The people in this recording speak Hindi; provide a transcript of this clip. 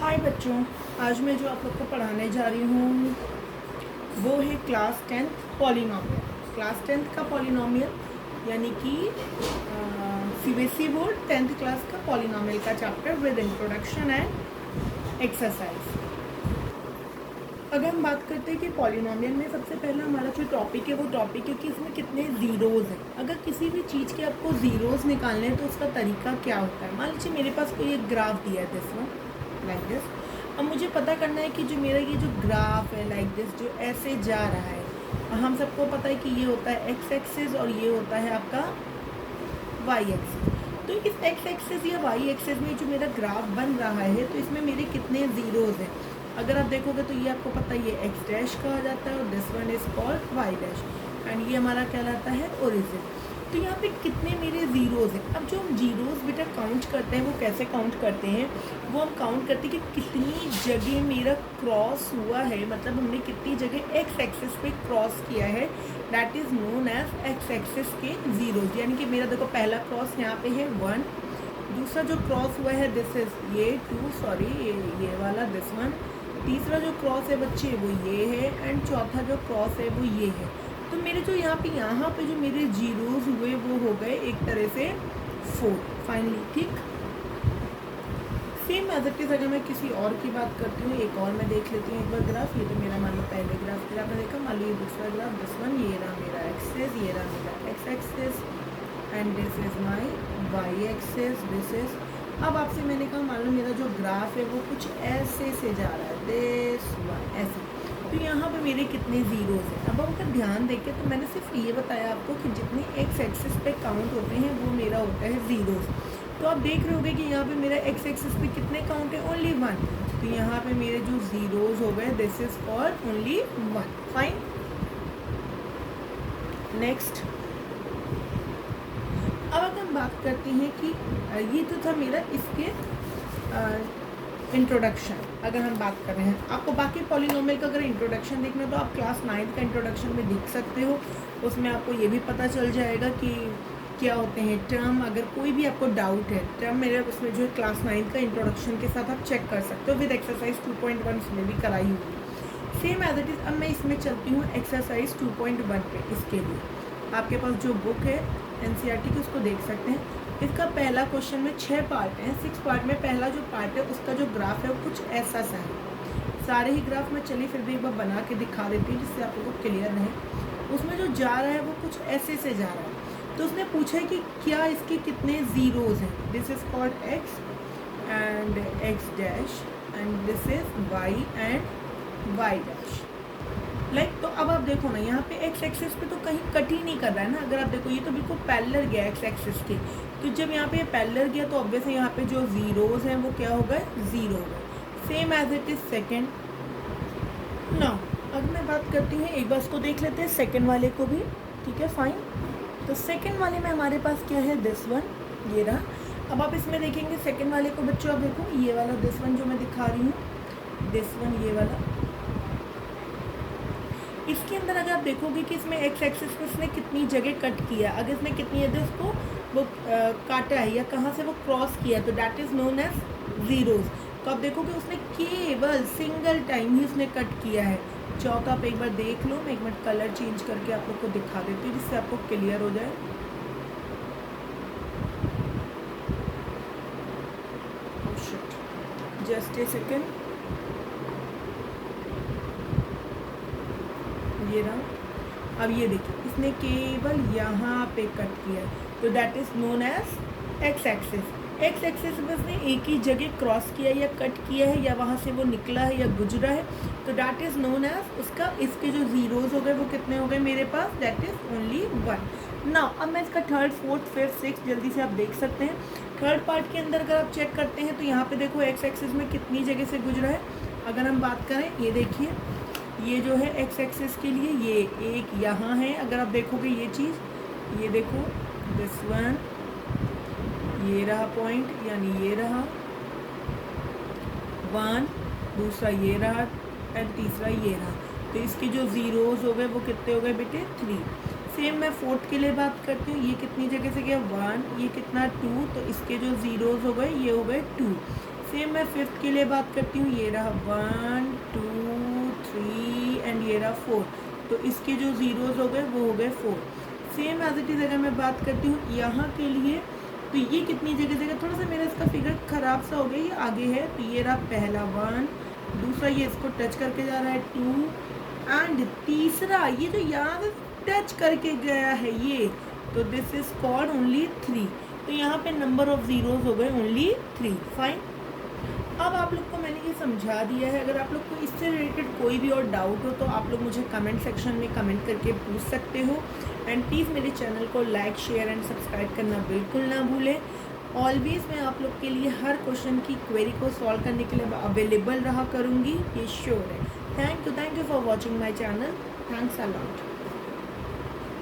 हाय बच्चों, आज मैं जो आप लोग को पढ़ाने जा रही हूँ वो है class 10th polynomial. Class 10th का पॉलिनोमियल यानी कि सीबीएसई बोर्ड 10th क्लास का पॉलिनोमियल का chapter with introduction and exercise. अगर हम बात करते हैं कि पॉलिनोमियल में सबसे पहला हमारा जो टॉपिक है वो टॉपिक है कि इसमें कितने ज़ीरोज़ हैं। अगर किसी भी चीज़ के आपको ज़ीरोज़ निकालने हैं तो उसका तरीका क्या होता है। मान लीजिए मेरे पास कोई एक ग्राफ दिया है दिस वन लाइक दिस। अब मुझे पता करना है कि जो मेरा ये जो ग्राफ है लाइक दिस जो ऐसे जा रहा है, हम सबको पता है कि ये होता है एक्स एक्सिस और ये होता है आपका वाई एक्सिस। तो इस एक्स एक्सिस या वाई एक्सिस में जो मेरा ग्राफ बन रहा है तो इसमें मेरे कितने ज़ीरोज़ हैं। अगर आप देखोगे तो ये आपको पता है ये एक्स डैश कहा जाता है और this one is called Y dash and ये हमारा कहलाता है ओरिजिन। तो यहाँ पे कितने मेरे ज़ीरोज़ हैं। अब जो हम ज़ीरोज़ बेटा काउंट करते हैं वो कैसे काउंट करते हैं, वो हम काउंट करते हैं कि कितनी जगह मेरा क्रॉस हुआ है, मतलब हमने कितनी जगह एक्स एक्सिस पे क्रॉस किया है, that is known as X axis के ज़ीरोज़। यानी कि मेरा देखो पहला क्रॉस यहाँ पे है 1, दूसरा जो क्रॉस हुआ है दिस इज़ ये 2, सॉरी ये वाला दिस वन, तीसरा जो क्रॉस है बच्चे वो ये है एंड चौथा जो क्रॉस है वो ये है। तो मेरे जो यहाँ पे जो मेरे जीरोज़ हुए वो हो गए एक तरह से 4 फाइनली। ठीक, सेम एज इट इज़ अगर मैं किसी और की बात करती हूँ, एक और मैं देख लेती हूँ एक बार ग्राफ। ये तो मेरा मान लो पहले ग्राफ फिर आपने देखा, मान लो ये दूसरा ग्राफ दिस वन, ये रहा मेरा एक्सिस, ये रहा मेरा X axis and this is my Y axis, this is. अब आपसे मैंने कहा मान लो मेरा जो ग्राफ है वो कुछ ऐसे से जा रहा है दिस वन ऐसे, तो यहाँ पे मेरे कितने ज़ीरोज़ हैं। अब अगर ध्यान देखें तो मैंने सिर्फ ये बताया आपको कि जितने एक्स एक्सिस पे काउंट होते हैं वो मेरा होता है ज़ीरोज़। तो आप देख रहे होगे कि यहाँ पे मेरा एक्स एक्सिस पे कितने काउंट है, ओनली 1। तो यहाँ पे मेरे जो ज़ीरोज़ हो गए this is called only 1। Fine, next. अब अगर हम बात करते हैं कि ये तो था मेरा इसके इंट्रोडक्शन। अगर हम बात कर रहे हैं, आपको बाकी पॉलिनोमियल का अगर इंट्रोडक्शन देखना है तो आप क्लास 9 का इंट्रोडक्शन में देख सकते हो। उसमें आपको ये भी पता चल जाएगा कि क्या होते हैं टर्म। अगर कोई भी आपको डाउट है टर्म मेरे उसमें जो है क्लास 9 का इंट्रोडक्शन के साथ आप चेक कर सकते हो विद एक्सरसाइज 2.1 उसमें भी कराई हुई सेम एज इट इज़। अब मैं इसमें चलती हूँ एक्सरसाइज 2.1 पे। इसके लिए आपके पास जो बुक है एनसीईआरटी की उसको देख सकते हैं। इसका पहला क्वेश्चन में 6 पार्ट हैं, 6 पार्ट में पहला जो पार्ट है उसका जो ग्राफ है वो कुछ ऐसा सा है। सारे ही ग्राफ में चलिए फिर भी एक बार बना के दिखा देती हूँ जिससे आप लोगों को क्लियर रहे। उसमें जो जा रहा है वो कुछ ऐसे से जा रहा है। तो उसने पूछा है कि क्या इसके कितने ज़ीरोज़ हैं। This is called X and X dash and this is Y and Y dash like. तो अब आप देखो ना यहाँ पे एक्स एक्सिस पे तो कहीं कट ही नहीं कर रहा है ना। अगर आप देखो ये तो बिल्कुल पैरेलल गया एक्स एक्सिस के, तो जब यहाँ पे पैरेलल गया तो ऑब्वियसली यहाँ पे जो ज़ीरोज़ हैं वो क्या हो गए, ज़ीरो हो गए। Same as it is second. ना अब मैं बात करती हूँ, एक बार इसको देख लेते हैं सेकेंड वाले को भी। ठीक है फाइन। तो सेकेंड वाले में हमारे पास क्या है, दिस वन ये रहा। अब आप इसमें देखेंगे सेकेंड वाले को बच्चों, आप देखो ये वाला दिस वन जो मैं दिखा रही हूँ, दिस वन ये वाला। इसके अंदर अगर आप देखोगे कि इसमें एक्स एक्सिस पे इसने कितनी जगह कट किया, अगर इसने कितनी जगह उसको वो काटा है या कहाँ से वो क्रॉस किया, तो that is known as zeros. तो आप देखोगे उसने केवल सिंगल टाइम ही उसने कट किया है। चौक आप एक बार देख लो, मैं एक मिनट कलर चेंज करके आप लोग को दिखा देती हूँ जिससे आपको क्लियर हो जाए। जस्ट ए सेकेंड, ये रहा। अब ये देखिए इसने केवल यहाँ पे कट किया है, तो that is known as X axis. X axis में उसने एक ही जगह क्रॉस किया या कट किया है या वहाँ से वो निकला है या गुजरा है, तो दैट इज़ नोन एज उसका। इसके जो ज़ीरोज़ हो गए वो कितने हो गए मेरे पास, दैट इज़ ओनली 1। नाउ अब मैं इसका थर्ड फोर्थ फिफ्थ सिक्स जल्दी से आप देख सकते हैं। थर्ड पार्ट के अंदर अगर आप चेक करते हैं तो यहाँ पे देखो एक्स एक्सिस में कितनी जगह से गुजरा है। अगर हम बात करें, ये देखिए ये जो है एक्स एक्सिस के लिए ये एक यहाँ है। अगर आप देखोगे ये चीज़, ये देखो दिस वन, ये रहा पॉइंट यानी ये रहा 1, दूसरा ये रहा एंड तीसरा ये रहा। तो इसके जो ज़ीरोज़ हो गए वो कितने हो गए बेटे, 3। सेम मैं फोर्थ के लिए बात करती हूँ, ये कितनी जगह से गया 1, ये कितना 2, तो इसके जो ज़ीरोज़ हो गए ये हो गए 2। सेम मैं फिफ्थ के लिए बात करती हूँ, ये रहा 1 2 3 एंड ये रहा 4, तो इसके जो ज़ीरोज़ हो गए वो हो गए 4। सेम एज इट इज़ अगर मैं बात करती हूँ यहाँ के लिए, तो ये कितनी जगह थोड़ा सा मेरा इसका फिगर ख़राब सा हो गया, ये आगे है, तो ये रहा पहला 1, दूसरा ये इसको टच करके जा रहा है 2 एंड तीसरा ये जो यहाँ से टच करके गया है ये, तो दिस इज कॉल्ड ओनली 3। तो यहाँ पे नंबर ऑफ ज़ीरोज़ हो गए ओनली 3। फाइन। अब आप लोग को मैंने ये समझा दिया है। अगर आप लोग को इससे रिलेटेड कोई भी और डाउट हो तो आप लोग मुझे कमेंट सेक्शन में कमेंट करके पूछ सकते हो। एंड प्लीज़ मेरे चैनल को लाइक शेयर एंड सब्सक्राइब करना बिल्कुल ना भूलें। ऑलवेज़ मैं आप लोग के लिए हर क्वेश्चन की क्वेरी को सॉल्व करने के लिए अवेलेबल रहा करूँगी, ये श्योर है। Thank you for watching my channel. Thanks a lot.